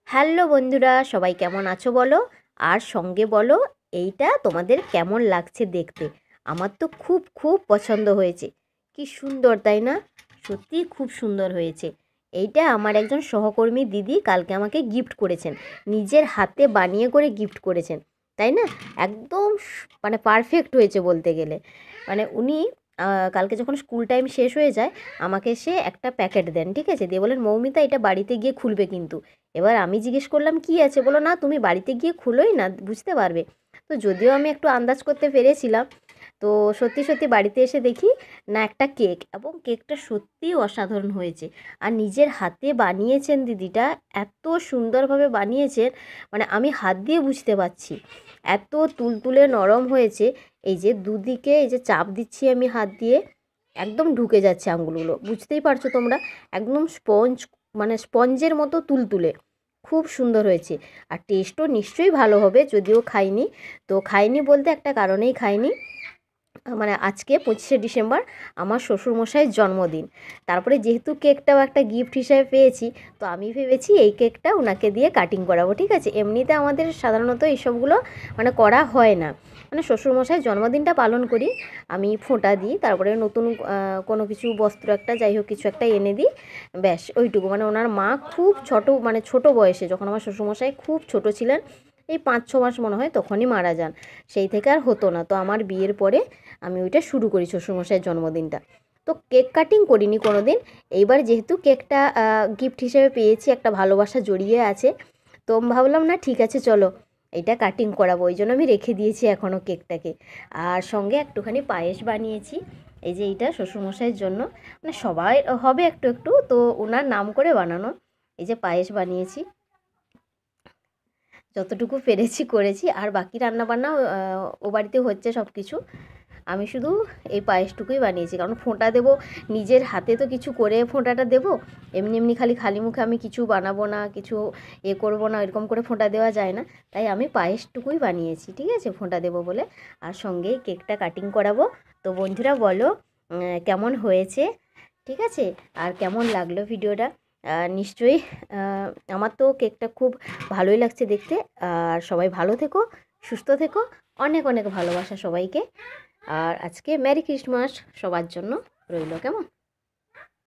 Hello বন্ধুরা, সবাই কেমন আছো বলো, আর সঙ্গে বলো এইটা তোমাদের কেমন লাগছে দেখতে। আমার তো খুব খুব পছন্দ হয়েছে। কি সুন্দর তাই না? সত্যি খুব সুন্দর হয়েছে। এইটা আমার একজন সহকর্মী দিদি কালকে আমাকে গিফট করেছেন, নিজের হাতে বানিয়ে করে গিফট করেছেন, তাই না? একদম মানে পারফেক্ট হয়েছে বলতে গেলে। মানে উনি কালকে যখন স্কুল টাইম শেষ হয়ে যায় আমাকে সে একটা প্যাকেট দেন, ঠিক আছে, দিয়ে বলেন মৌমিতা এটা বাড়িতে গিয়ে খুলবে কিন্তু। এবার আমি জিজ্ঞেস করলাম কী আছে, বলো না তুমি বাড়িতে গিয়ে খুলোই না, বুঝতে পারবে। তো যদিও আমি একটু আন্দাজ করতে পেরেছিলাম, তো সত্যি সত্যি বাড়িতে এসে দেখি না একটা কেক, এবং কেকটা সত্যিই অসাধারণ হয়েছে। আর নিজের হাতে বানিয়েছেন দিদিটা, এত সুন্দরভাবে বানিয়েছেন, মানে আমি হাত দিয়ে বুঝতে পারছি এত তুলতুলে নরম হয়েছে। এই যে দুদিকে এই যে চাপ দিচ্ছি আমি হাত দিয়ে, একদম ঢুকে যাচ্ছে আঙুলগুলো, বুঝতেই পারছো তোমরা, একদম স্পঞ্জ, মানে স্পঞ্জের মতো তুলতুলে। খুব সুন্দর হয়েছে। আর টেস্টও নিশ্চয়ই ভালো হবে, যদিও খাইনি। তো খাইনি বলতে একটা কারণেই খাইনি, মানে আজকে 25শে ডিসেম্বর আমার শ্বশুরমশাইয়ের জন্মদিন। তারপরে যেহেতু কেকটাও একটা গিফট হিসাবে পেয়েছি, তো আমি ভেবেছি এই কেকটা ওনাকে দিয়ে কাটিং করাবো, ঠিক আছে। এমনিতে আমাদের সাধারণত এইসবগুলো মানে করা হয় না, মানে শ্বশুরমশাইয়ের জন্মদিনটা পালন করি, আমি ফোঁটা দিই, তারপরে নতুন কোনো কিছু বস্ত্র একটা যাই হোক কিছু একটা এনে দিই, ব্যাস ওইটুকু। মানে ওনার মা খুব ছোট, মানে ছোট বয়সে, যখন আমার শ্বশুরমশাই খুব ছোট ছিলেন, এই 5-6 মাস মনে হয়, তখনই মারা যান। সেই থেকে আর হতো না। তো আমার বিয়ের পরে আমি ওইটা শুরু করি শ্বশুরমশাইয়ের জন্মদিনটা। তো কেক কাটিং করিনি কোনো দিন। এইবার যেহেতু কেকটা গিফট হিসেবে পেয়েছি, একটা ভালোবাসা জড়িয়ে আছে, তো ভাবলাম না ঠিক আছে চলো এটা কাটিং করাবো, ওই জন্য আমি রেখে দিয়েছি এখনও কেকটাকে। আর সঙ্গে একটুখানি পায়েস বানিয়েছি, এই যে এইটা শ্বশুরমশাইয়ের জন্য, মানে সবাই হবে একটু একটু, তো ওনার নাম করে বানানো। এই যে পায়েস বানিয়েছি, যতটুকু পেরেছি করেছি, আর বাকি রান্নাবান্না ও বাড়িতে হচ্ছে সব কিছু। আমি শুধু এই পায়েসটুকুই বানিয়েছি, কারণ ফোঁটা দেবো, নিজের হাতে তো কিছু করে ফোঁটাটা দেবো। এমনি এমনি খালি মুখে আমি কিছু বানাবো না, কিছু করবো না, এরকম করে ফোঁটা দেওয়া যায় না। তাই আমি পায়েসটুকুই বানিয়েছি, ঠিক আছে, ফোঁটা দেবো বলে। আর সঙ্গেই কেকটা কাটিং করাবো। তো বন্ধুরা বলো কেমন হয়েছে, ঠিক আছে, আর কেমন লাগলো ভিডিওটা। নিশ্চয়ই আমার তো কেকটা খুব ভালোই লাগছে দেখতে। আর সবাই ভালো থেকো, সুস্থ থেকো, অনেক অনেক ভালোবাসা সবাইকে। আর আজকে মেরি ক্রিসমাস সবার জন্য রইল, কেমন।